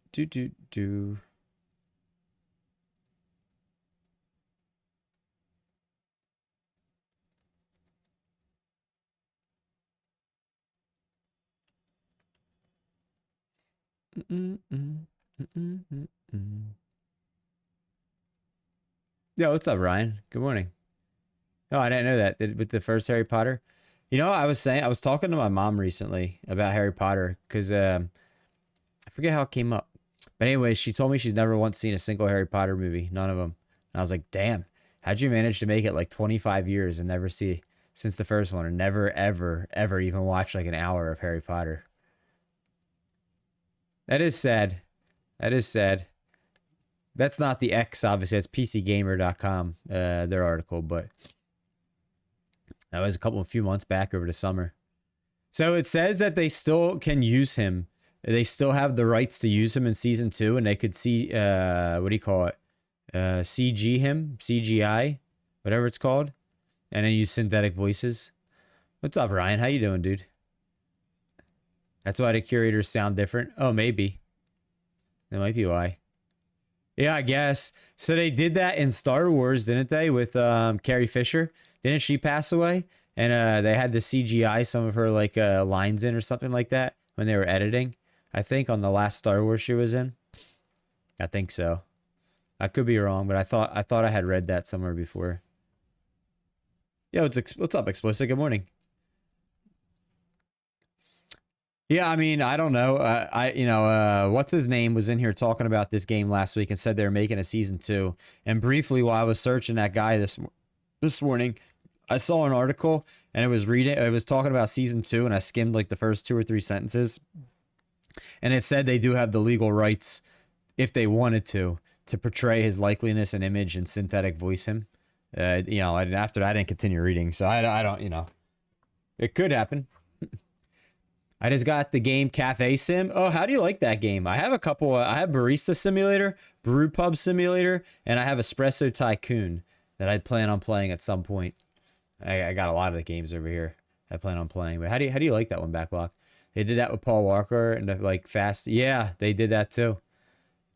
Yo, what's up, Ryan? Good morning. Oh, I didn't know that. With the first Harry Potter. You know, I was talking to my mom recently about Harry Potter because I forget how it came up. But anyway, she told me she's never once seen a single Harry Potter movie. None of them. And I was like, damn, how'd you manage to make it like 25 years and never see since the first one, and never, ever, ever even watch like an hour of Harry Potter? That is sad. That is sad. That's not the X, obviously. It's PCGamer.com, their article, but that was a few months back over the summer. So it says that they still can use him. They still have the rights to use him in season 2, and they could see, what do you call it? CGI, whatever it's called, and then use synthetic voices. What's up, Ryan? How you doing, dude? That's why the curators sound different. Oh, maybe. That might be why. Yeah, I guess. So they did that in Star Wars, didn't they? With Carrie Fisher. Didn't she pass away? And they had to CGI some of her like lines in or something like that when they were editing. I think on the last Star Wars she was in. I think so. I could be wrong, but I thought I had read that somewhere before. Yo, what's up, Explicit? Good morning. Yeah, I mean, I don't know. What's his name was in here talking about this game last week and said they were making a season 2. And briefly, while I was searching that guy this morning, I saw an article and it was talking about season 2, and I skimmed like the first 2 or 3 sentences, and it said they do have the legal rights if they wanted to portray his likeliness and image and synthetic voice him. And after that, I didn't continue reading, so I don't. It could happen. I just got the game Cafe Sim. Oh, how do you like that game? I have a couple. I have Barista Simulator, Brew Pub Simulator, and I have Espresso Tycoon that I plan on playing at some point. I got a lot of the games over here I plan on playing. But how do you like that one, Backblock? They did that with Paul Walker and like Fast. Yeah, they did that too.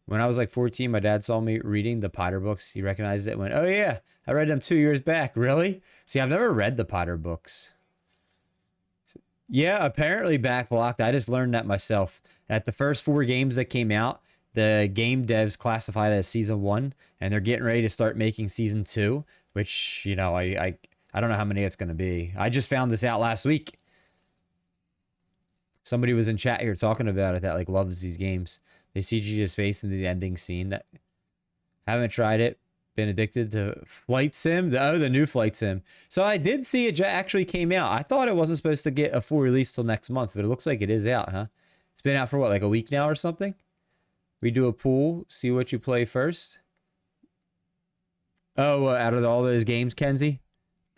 When I was like 14, my dad saw me reading the Potter books. He recognized it and went, "Oh yeah, I read them 2 years back." Really? See, I've never read the Potter books. Yeah, apparently backblocked. I just learned that myself. At the first 4 games that came out, the game devs classified it as season 1, and they're getting ready to start making season 2, which, you know, I don't know how many it's going to be. I just found this out last week. Somebody was in chat here talking about it that like loves these games. They CG his face in the ending scene. That haven't tried it. Been addicted to Flight Sim. The new Flight Sim. So I did see it actually came out. I thought it wasn't supposed to get a full release till next month, but it looks like it is out, huh? It's been out for what, like a week now or something? We do a pool, see what you play first. Oh, out of all those games, Kenzie?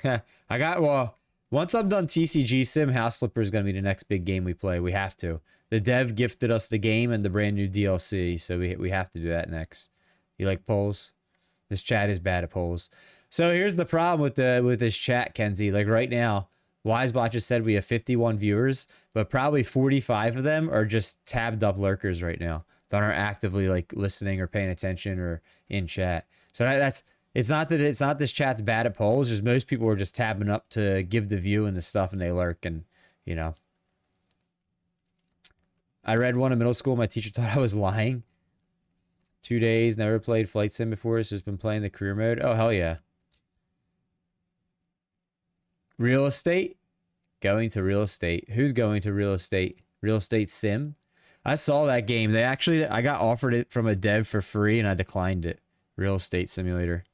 Once I'm done TCG Sim, House Flipper is going to be the next big game we play. We have to. The dev gifted us the game and the brand new DLC, so we have to do that next. You like polls? This chat is bad at polls. So here's the problem with this chat, Kenzie. Like right now, Wisebot just said we have 51 viewers, but probably 45 of them are just tabbed up lurkers right now that aren't actively like listening or paying attention or in chat. So that's it's not this chat's bad at polls. Just most people are just tabbing up to give the view and the stuff, and they lurk, and you know. I read one in middle school. My teacher thought I was lying. 2 days, never played Flight Sim before, so just been playing the career mode. Oh, hell yeah. Real estate? Going to real estate. Who's going to real estate? Real estate sim? I saw that game. I got offered it from a dev for free and I declined it. Real estate simulator.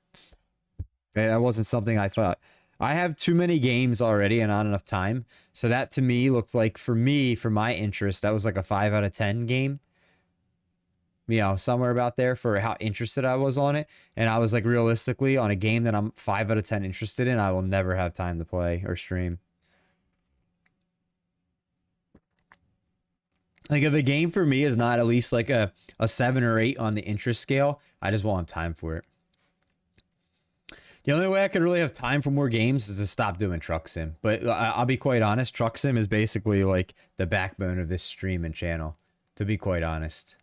That wasn't something I thought. I have too many games already and not enough time. So that to me looked like, for my interest, that was like a 5 out of 10 game. You know, somewhere about there for how interested I was on it. And I was like, realistically, on a game that I'm 5 out of 10 interested in, I will never have time to play or stream. Like, if a game for me is not at least like a 7 or 8 on the interest scale, I just won't have time for it. The only way I could really have time for more games is to stop doing Truck Sim. But I'll be quite honest, Truck Sim is basically like the backbone of this stream and channel, to be quite honest.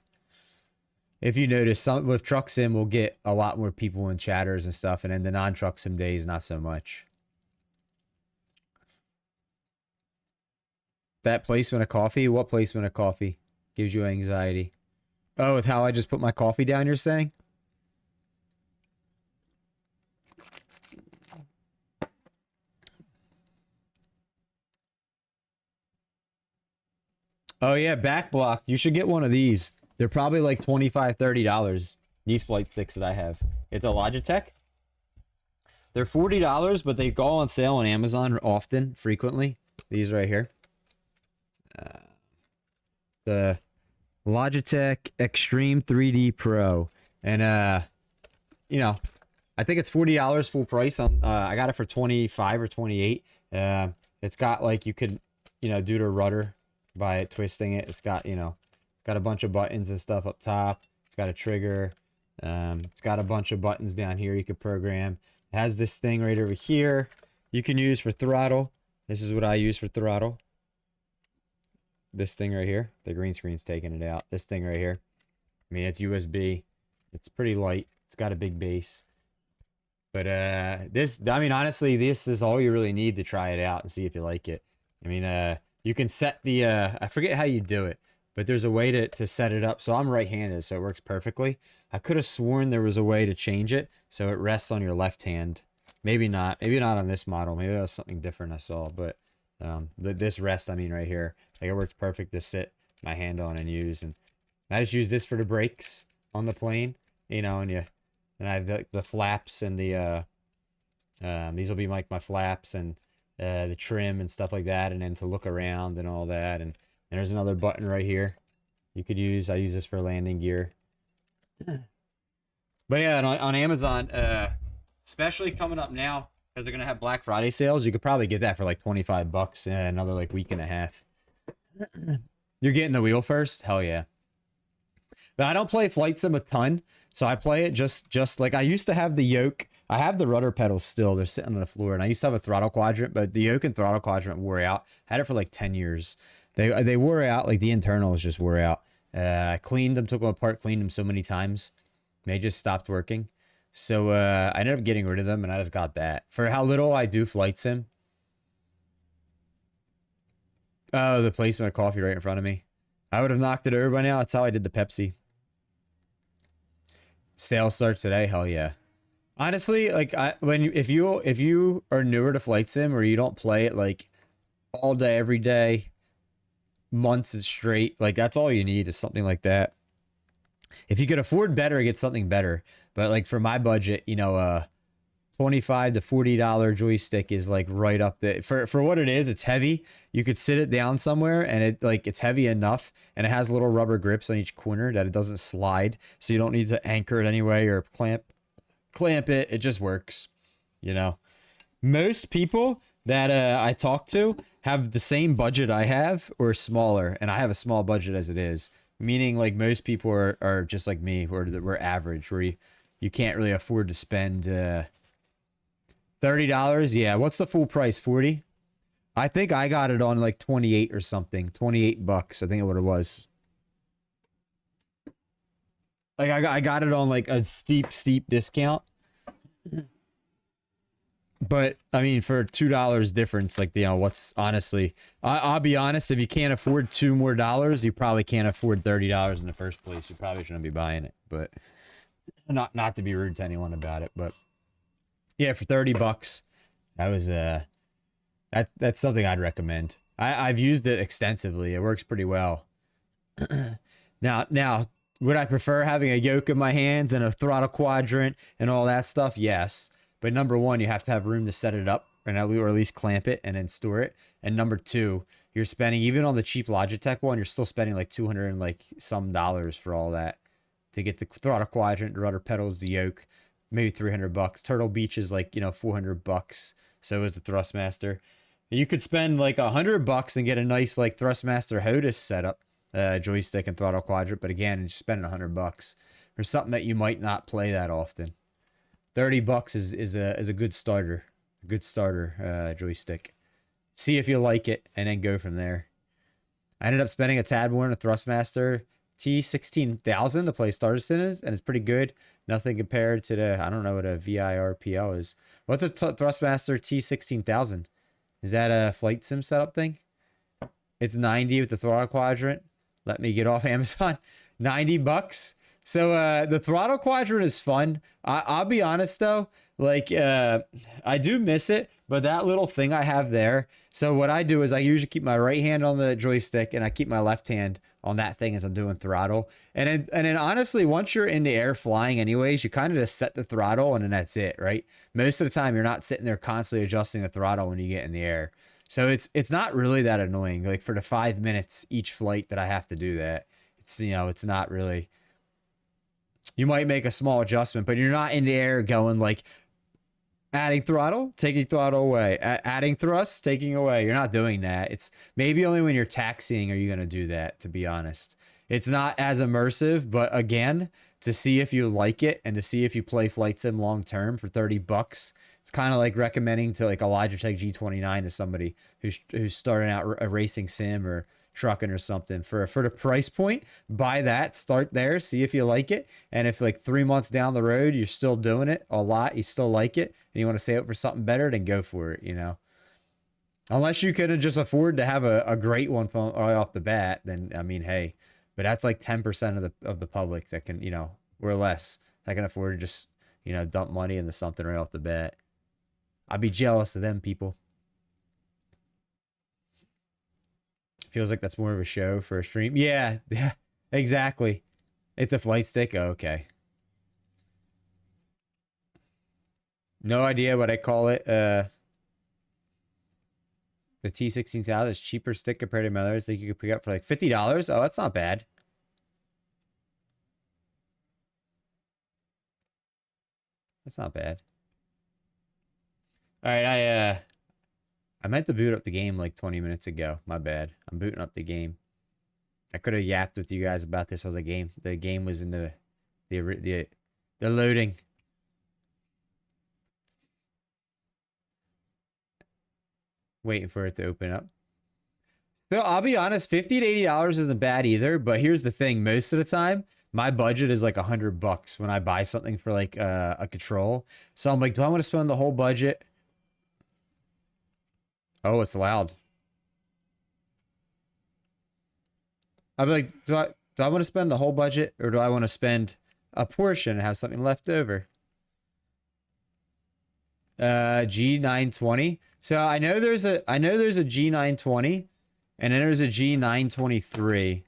If you notice, with Truck Sim, we'll get a lot more people in chatters and stuff, and then the non-Truck Sim days, not so much. That placement of coffee? What placement of coffee gives you anxiety? Oh, with how I just put my coffee down, you're saying? Oh yeah, back blocked. You should get one of these. They're probably like $25, $30. These flight sticks that I have. It's a Logitech. They're $40, but they go on sale on Amazon often, frequently. These right here. The Logitech Extreme 3D Pro. And, you know, I think it's $40 full price. On I got it for 25 or 28. It's got, like, you could, you know, do the rudder by twisting it. It's got, you know, it's got a bunch of buttons and stuff up top. It's got a trigger. It's got a bunch of buttons down here you could program. It has this thing right over here you can use for throttle. This is what I use for throttle. This thing right here. The green screen's taking it out. This thing right here. I mean, it's USB. It's pretty light. It's got a big base. But this, I mean, honestly, this is all you really need to try it out and see if you like it. I mean, you can set the, I forget how you do it, but there's a way to set it up. So I'm right-handed, so it works perfectly. I could have sworn there was a way to change it so it rests on your left hand. Maybe not. Maybe not on this model. Maybe that was something different I saw. But this rest, I mean, right here, like it works perfect to sit my hand on and use. And I just use this for the brakes on the plane, you know, and I have the flaps and the these will be like my flaps and the trim and stuff like that, and then to look around and all that. And there's another button right here you could use. I use this for landing gear. But yeah, on Amazon, especially coming up now, because they're gonna have Black Friday sales, you could probably get that for like $25 in another like week and a half. You're getting the wheel first? Hell yeah. But I don't play Flight Sim a ton, so I play it just like I used to have the yoke. I have the rudder pedals still. They're sitting on the floor, and I used to have a throttle quadrant, but the yoke and throttle quadrant wore out. I had it for like 10 years. They wore out, like the internals just wore out. I cleaned them, took them apart, cleaned them so many times. They just stopped working. So I ended up getting rid of them, and I just got that. For how little I do flight sim. Oh, the place my coffee right in front of me. I would have knocked it over by now. That's how I did the Pepsi. Sale starts today. Hell yeah. Honestly, like if you are newer to flight sim or you don't play it like all day every day, months straight, like that's all you need is something like that. If you could afford better, get something better. But like for my budget, you know, $25 to $40 joystick is like right up there for what it is. It's heavy. You could sit it down somewhere and it's heavy enough, and it has little rubber grips on each corner that it doesn't slide, so you don't need to anchor it anyway or clamp it. It just works, you know. Most people that I talk to have the same budget I have or smaller, and I have a small budget as it is, meaning like most people are just like me, where we're average, where you can't really afford to spend $30. Yeah, what's the full price? 40. I think I got it on like 28 or something. 28 bucks, I think what it was. Like I got it on like a steep discount. But I mean, for $2 difference, like, you know, what's honestly, I'll be honest, if you can't afford $2 more, you probably can't afford $30 in the first place. You probably shouldn't be buying it. But not to be rude to anyone about it, but yeah, for 30 bucks, that was that's something I'd recommend. I've used it extensively. It works pretty well. Now, would I prefer having a yoke in my hands and a throttle quadrant and all that stuff? Yes. But number one, you have to have room to set it up or at least clamp it and then store it. And number two, you're spending, even on the cheap Logitech one, you're still spending like 200 and like some dollars for all that to get the throttle quadrant, the rudder pedals, the yoke, maybe 300 bucks. Turtle Beach is like, you know, 400 bucks. So is the Thrustmaster. You could spend like 100 bucks and get a nice like Thrustmaster HOTAS setup, joystick and throttle quadrant. But again, you're spending 100 bucks for something that you might not play that often. 30 bucks is a good starter, joystick. See if you like it and then go from there. I ended up spending a tad more on a Thrustmaster T16000 to play Star Citizens, and it's pretty good. Nothing compared to the, I don't know what a VIRPL is. What's a Thrustmaster T16000? Is that a flight sim setup thing? It's 90 with the throttle quadrant. Let me get off Amazon. 90 bucks. So the throttle quadrant is fun. I'll be honest though, like I do miss it, but that little thing I have there. So what I do is I usually keep my right hand on the joystick and I keep my left hand on that thing as I'm doing throttle. And then honestly, once you're in the air flying anyways, you kind of just set the throttle and then that's it, right? Most of the time you're not sitting there constantly adjusting the throttle when you get in the air. So it's not really that annoying. Like for the 5 minutes each flight that I have to do that, it's, you know, it's not really. You might make a small adjustment, but you're not in the air going like adding throttle, taking throttle away, adding thrust, taking away. You're not doing that. It's maybe only when you're taxiing are you going to do that, to be honest. It's not as immersive, but again, to see if you like it and to see if you play flight sim long term for 30 bucks, it's kind of like recommending to like a Logitech G29 to somebody who's starting out a racing sim or trucking or something. For the price point, buy that, start there, see if you like it, and if like 3 months down the road you're still doing it a lot, you still like it and you want to save it for something better, then go for it, you know. Unless you can just afford to have a great one from right off the bat, then I mean, hey, but that's like 10% of the public that can, you know, or less, that can afford to just, you know, dump money into something right off the bat. I'd be jealous of them people. Feels like that's more of a show for a stream. Yeah, yeah, exactly. It's a flight stick. Oh, okay. No idea what I call it. The T16000 is cheaper stick compared to my others that you could pick up for like $50. Oh, that's not bad. That's not bad. All right, I meant to boot up the game like 20 minutes ago. My bad. I'm booting up the game. I could have yapped with you guys about this while the game was in the loading. Waiting for it to open up. So I'll be honest, $50 to $80 isn't bad either. But here's the thing: most of the time, my budget is like $100 when I buy something for like a control. So I'm like, do I want to spend the whole budget? Oh, it's loud. I'd be like, do I want to spend the whole budget, or do I want to spend a portion and have something left over? G920. So I know there's a G920, and then there's a G923.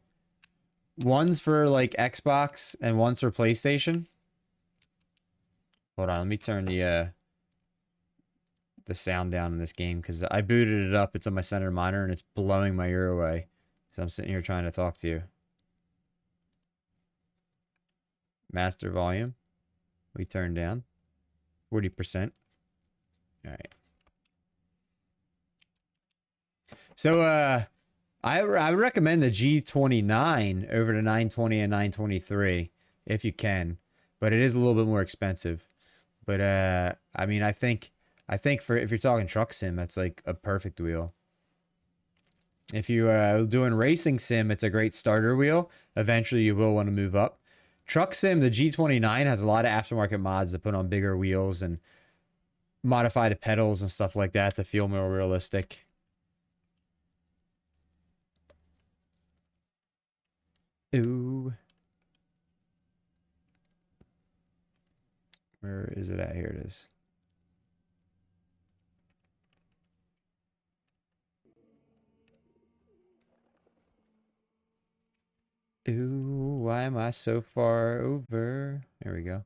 One's for like Xbox and one's for PlayStation. Hold on, let me turn the sound down in this game because I booted it up. It's on my center monitor and it's blowing my ear away. So I'm sitting here trying to talk to you. Master volume. We turn down 40%. All right. So I would recommend the G29 over the 920 and 923 if you can, but it is a little bit more expensive. But I mean, I think for if you're talking truck sim, that's like a perfect wheel. If you doing racing sim, it's a great starter wheel. Eventually, you will want to move up. Truck sim, the G29 has a lot of aftermarket mods that put on bigger wheels and modify the pedals and stuff like that to feel more realistic. Ooh. Where is it at? Here it is. Ooh, why am I so far over? There we go.